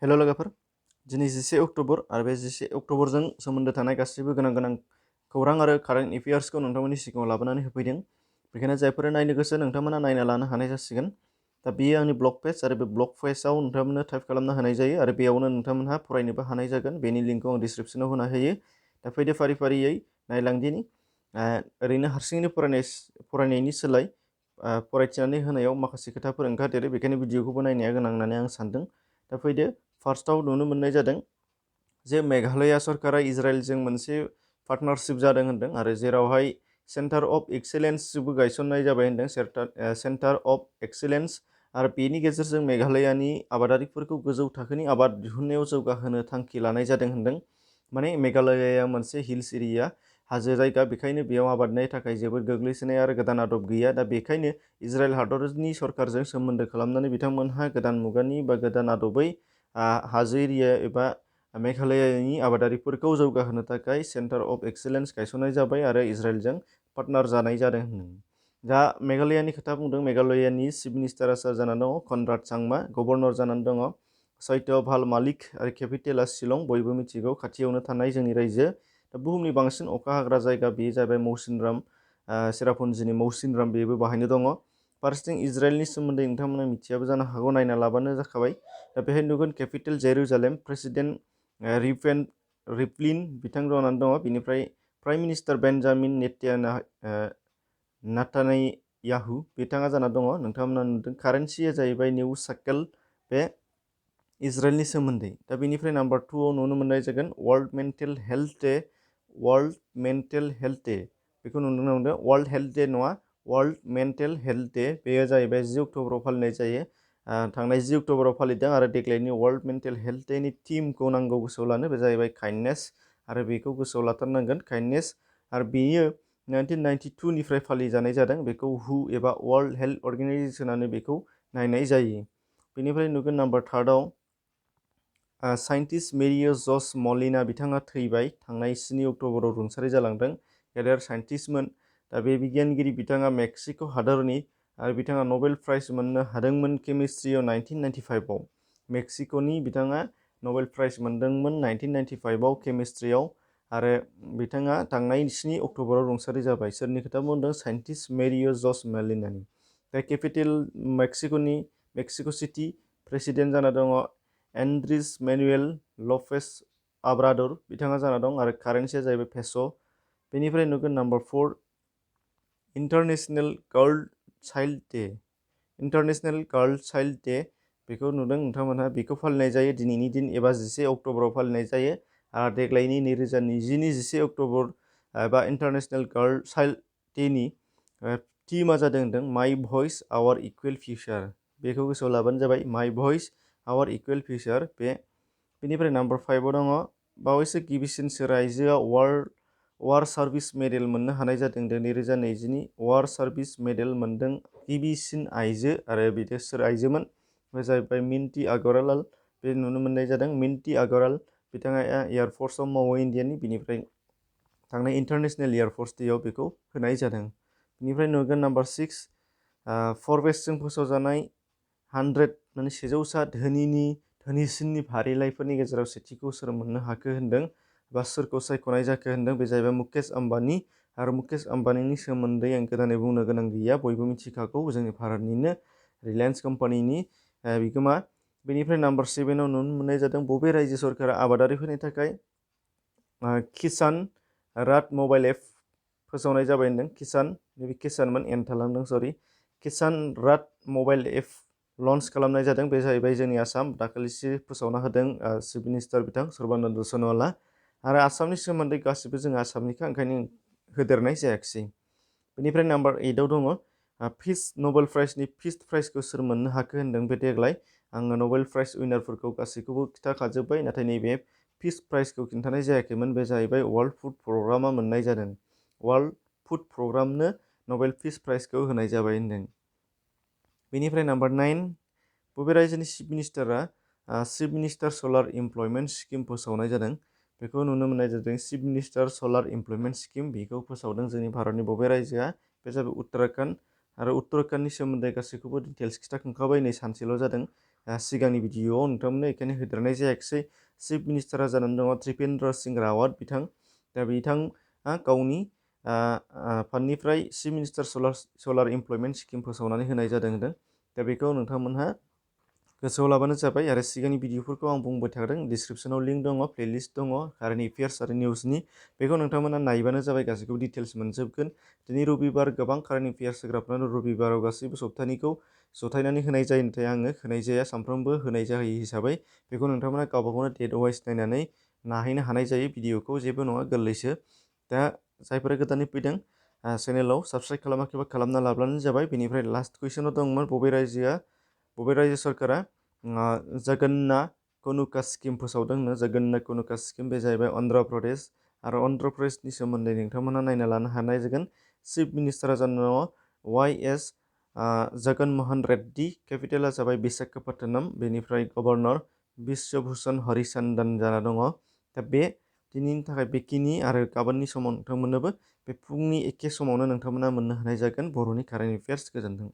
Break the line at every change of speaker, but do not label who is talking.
हेल' लोगोफोर, दिनै 11 अक्ट'बर आरो बे 11 अक्ट'बरजों सोमोन्दो थानाय गासैबो गोनां खौरां आरो कारेन्ट एफेयार्सखौ नोंथांमोननि सिगाङाव लाबोनानै होफैदों। बेखायनो जायफोरा नायनो गोसो नोंथांमोना नायना लानो हानाय जासिगोन। दा बेयो आंनि ब्लग पेज आरो बे ब्लग पेजआव नोंथांमोननो टाइप खालामना होनाय जायो आरो बेयावनो नोंथांमोनहा फरायनोबो हानाय जागोन। बेनि लिंकखौ आं डिसक्रिप्सनाव होना होयो। दा फैदो फारि फारियै नायलांदिनि। ओरैनो हारसिङैनो फरायनायनि सोलाय फरायथिनानै होनायाव माखासे खोथाफोर ओंखारदेरो, बेखायनो भिडिअखौबो नायनाया गोनां होननानै आं सानदों। दा फैदो फार्स्टआव नुनो मोननाय जादों जे मेघालया सरकारा इजराइलजों मोनसे पार्टनारशिप जादों होनदों आरो जेरावहाय सेन्टार अफ एक्सेलेन्सबो गायसननाय जाबाय होनदों। सेन्टार अफ एक्सेलेन्स आरो बेनि गेजेरजों मेघालयानि आबादारिफोरखौ गोजौ थाखोनि आबाद दिहुननायाव जौगाहोनो थांखि लानाय जादों होनदों। माने मेघालयाया मोनसे हिल्स एरिया, हाजो जायगा, बेखायनो बेयाव आबादनि थाखाय जोबोद गोग्लैसोनाय आरो गोदान आदब गैया। दा बेखायनो इजराइल हादरनि सरकारजों सोमोन्दो खालामनानै बिथांमोनहा गोदान मुगानि बा गोदान आदबै हाजो एरिया एबा मेघालयानि आबादारिफोरखौ जौगाहोनो थाखाय सेन्टार अफ एक्सेलेन्स गायसननाय जाबाय आरो इजराइलजों पार्टनार जानाय जादों होनदों। दा मेघालयानि खोथा बुंदों, मेघालयानि चिफ मिनिस्टारा सोर जानानै दङ? कनराड सांमा। गभर्नर जानानै दङ सत्यपाल मालिक आरो केपिटेला शिलं, बयबो मिथिगौ, खाथियावनो थानाय जोंनि रायजो। दा बुहुमनि बांसिन अखा हाग्रा जायगा बेयो जाबाय मौसिनराम, सेरापुन्जिनि मौसिनराम, बेबो बाहायनो दङ। फारसेथिं इजराइलनि सोमोन्दै नोंथांमोना मिथियाबो जानो हागौ, नायना लाबानो जाखाबाय। दा बेहाय नुगोन केपिटेल जेरुजालेम, प्रेसिडेन्ट रिभलिन बिथां जानानै दङ। बिनिफ्राय प्राइम मिनिस्टार बेन्जामिन नेतान्याहु बिथाङा जाना दङ। नोंथांमोना नुदों कारेन्सिया जाहैबाय निउ साइकेल, बे इजराइलनि सोमोन्दै। दा बेनिफ्राय नाम्बार 2आव नुनो मोननाय जागोन world mental health day. World mental health day बेखौ नुनो मोनदों। वर्ल्ड हेल्थ डे नङा, वर्ल्ड मेन्टेल हेल्थ डे, बेयो जाहैबाय 10 अक्ट'बराव फालिनाय जायो। थांनाय 10 अक्ट'बराव फालिदों आरो देग्लायनि वर्ल्ड मेन्टेल हेल्थ डेनि थिमखौ नांगौ गोसोआव लानो, बे जाहैबाय काइन्डनेस, आरो बेखौ गोसोआव लाथारनांगोन, काइन्डनेस। आरो बेयो 1992निफ्राय फालिजानाय जादों। बेखौ हु एबा वर्ल्ड हेल्थ अर्गेनाइजेसनानो बेखौ नायनाय जायो। बेनिफ्राय नुगोन नाम्बार 3आव साइन्टिस्ट मेरियो जस मलिना बिथाङा थैबाय, थांनाय 7 अक्ट'बराव रुंसारि जालांदों। गेदेर साइन्टिस्टमोन। दा बे बिगियानगिरि बिथाङा मेक्सिक' हादरनि आरो बिथाङा नबेल प्राइज मोननो हादोंमोन केमिस्ट्रियाव 1995आव। मेक्सिक'नि बिथाङा नबेल प्राइज मोनदोंमोन 1995आव केमिस्ट्रियाव, आरो बिथाङा थांनाय 7 अक्ट'बराव रुंसारि जाबाय। सोरनि खोथा बुंदों? साइन्टिस्ट मेरियो जस मलिनानि। दा केपिटेल मेक्सिक' सिटि, प्रेसिडेन्ट जाना दङ एन्ड्रिस मेनुएल लपेज आब्राडर, बिथाङा जाना दं, आरो कारेन्सिया जाहैबाय पेस'। बेनिफ्राय नुगोन number 4 international girl child day. International girl child day बेखौ नुदों नोंथांमोनहा, बेखौ फालिनाय जायो दिनैनि दिन एबा 11 अक्ट'बराव फालिनाय जायो। आरो देग्लायनि 2020नि 11 अक्ट'बर एबा इन्टारनेशनेल गार्ल चाइल्ड डेनि थिमा जादों होनदों माइ भइस आवार इकुवेल फिउचार। बेखौ गोसोआव लाबानो जाबाय, माइ भइस आवार इकुवेल फिउचार। बेनिफ्राय नाम्बार 5आव दङ बावैसो गिबिसिन सोर आइजोआ वार सार्भिस मेडेल मोननो हानाय जादों। 2020नि वार सार्भिस मेडेल मोनदों गिबिसिन आइजो, आरो बिदि सोर आइजोमोन? बे जाहैबाय मिन्टी अगरवाल। बे नुनो मोननाय जादों मिन्टी अगरवाल, बिथाङा एयारफर्सआव मावो इन्डियानि। बिनिफ्राय थांनाय इन्टारनेशनेल एयारफर्स डेआव बेखौ होनाय जादों। बेनिफ्राय नुगोन नाम्बार 6 फरबेसजों फोसावजानाय 100 माने 100सा धोनिसिननि फारिलाइफोरनि गेजेराव सेथिखौ सोर मोननो हाखो होनदों, बा सोरखौ सायख'नाय जाखो होनदों? बे जाहैबाय मुकेश आम्बानी। आरो मुकेश आम्बानीनि सोमोन्दै आं गोदानै बुंनो गोनां गैया, बयबो मिथिखागौ, जोंनि भारतनिनो रिलायन्स कम्पानिनि बिगोमा। बेनिफ्राय नाम्बार 7आव नुनो मोननाय जादों बबे रायजो सरकारा आबादारिफोरनि थाखाय किसान राथ मबाइल एप फोसावनाय जाबाय होनदों? किसानमोन, एन थालांदों, सरि। किसान राथ मबाइल एप लन्च खालामनाय जादों। बे जाहैबाय जोंनि आसाम, दाखालिसो फोसावना होदों चिफ मिनिस्टार बिथां सर्बानन्द सन'वाला। आरो आसामनि सोमोन्दै गासिबो जों आसामनिखा, ओंखायनो होदेरनाय जायाखिसै। बेनिफ्राय नाम्बार 8आव दङ पिस नबेल प्राइजनि फिफ्थ प्राइजखौ सोर मोननो हाखो होनदों? बे देग्लाय आङो नबेल प्राइज उइनारफोरखौ गासैखौबो खिन्थाखाजोब्बाय, नाथाय नैबे फिफ्थ प्राइजखौ खिन्थानाय जायाखैमोन। बे जाहैबाय वर्ल्ड फुड प्रग्रामा मोननाय जादों। वर्ल्ड फुड प्रग्रामनो नबेल फिस प्राइजखौ होनाय जाबाय होनदों। बेनिफ्राय नाम्बार 9 बबे रायजोनि चिफ मिनिस्टारा चिफ मिनिस्टार सलार इमप्लयमेन्ट स्किम फोसावनाय जादों? बेखौ नुनो मोननाय जादों चिफ मिनिस्टार सलार इमप्लयमेन्ट स्किम, बेखौ फोसावदों जोंनि भारतनि बबे रायजोआ? बे जाबाय उत्तराखन्ड। आरो उत्तराखन्डनि सोमोन्दै गासैखौबो डिटेल्स खिन्थाखांखाबाय, नै सानसेल' जादों। सिगांनि भिडिअआव नोंथांमोननो बेखायनो होदेरनाय जायाखिसै। चिफ मिनिस्टारा जानानै दङ त्रिपेन्द्र सिं रावत बिथां। दा बिथाङा गावनि फान्डनिफ्राय चिफ मिनिस्टार सलार इमप्लयमेन्ट स्किम फोसावनानै होनाय जादों होनदों। दा बेखौ नोंथांमोनहा गोसोआव लाबानो जाबाय। आरो सिगांनि भिडिअफोरखौ आं बुंबाय थादों, डिसक्रिपसनाव लिंक दङ, प्लेलिस्ट दङ कारेन्ट एफेयार्स आरो निउसनि। बेखौ नोंथांमोना नायबानो जाबाय, गासैखौबो डिटेल्स मोनजोबगोन। दिनै रबिबार, गोबां कारेन्ट एफेयार्स होग्राफ्रानो रबिबाराव गासैबो सप्तानिखौ जथायनानै होनाय जायो, नाथाय आङो होनाय जाया, सानफ्रोमबो होनाय जायो हिसाबै बेखौ नोंथांमोना गावबा गावनो डेट वाइस नायनानै नायहैनो हानाय जायो। भिडिअखौ जेबो नङा, गोरलैसो। दा जायफोरा गोदानै फैदों चेनेलाव साबस्क्राइब खालामाखैबा खालामना लाब्लानो जाबाय। बेनिफ्राय लास्ट कुइसनाव दंमोन, बबे रायजो सरकारा जगन्ना कनुका स्किम फोसावदोंनो। जगन्ना कनुका स्किम, बे जाहैबाय अन्ध्र प्रदेश। आरो अन्ध्र प्रदेशनि सोमोन्दै नोंथांमोना नायना लानो हानाय जागोन। चिफ मिनिस्टारा जाना दङ वाइ.एस. जगनमोहन रेड्डी। केपिटेला जाबाय विशाखापट्टनम। बेनिफ्राय गभर्नर बिश्वभूषण हरिचन्दन जाना दङ। दा बे दिनैनि थाखाय बेखिनि, आरो गाबोननि समाव नोंथांमोननोबो बे फुंनि एखे समावनो नोंथांमोना मोननो हानाय जागोन बर'नि कारेन्ट एफेयार्स। गोजोन्थों।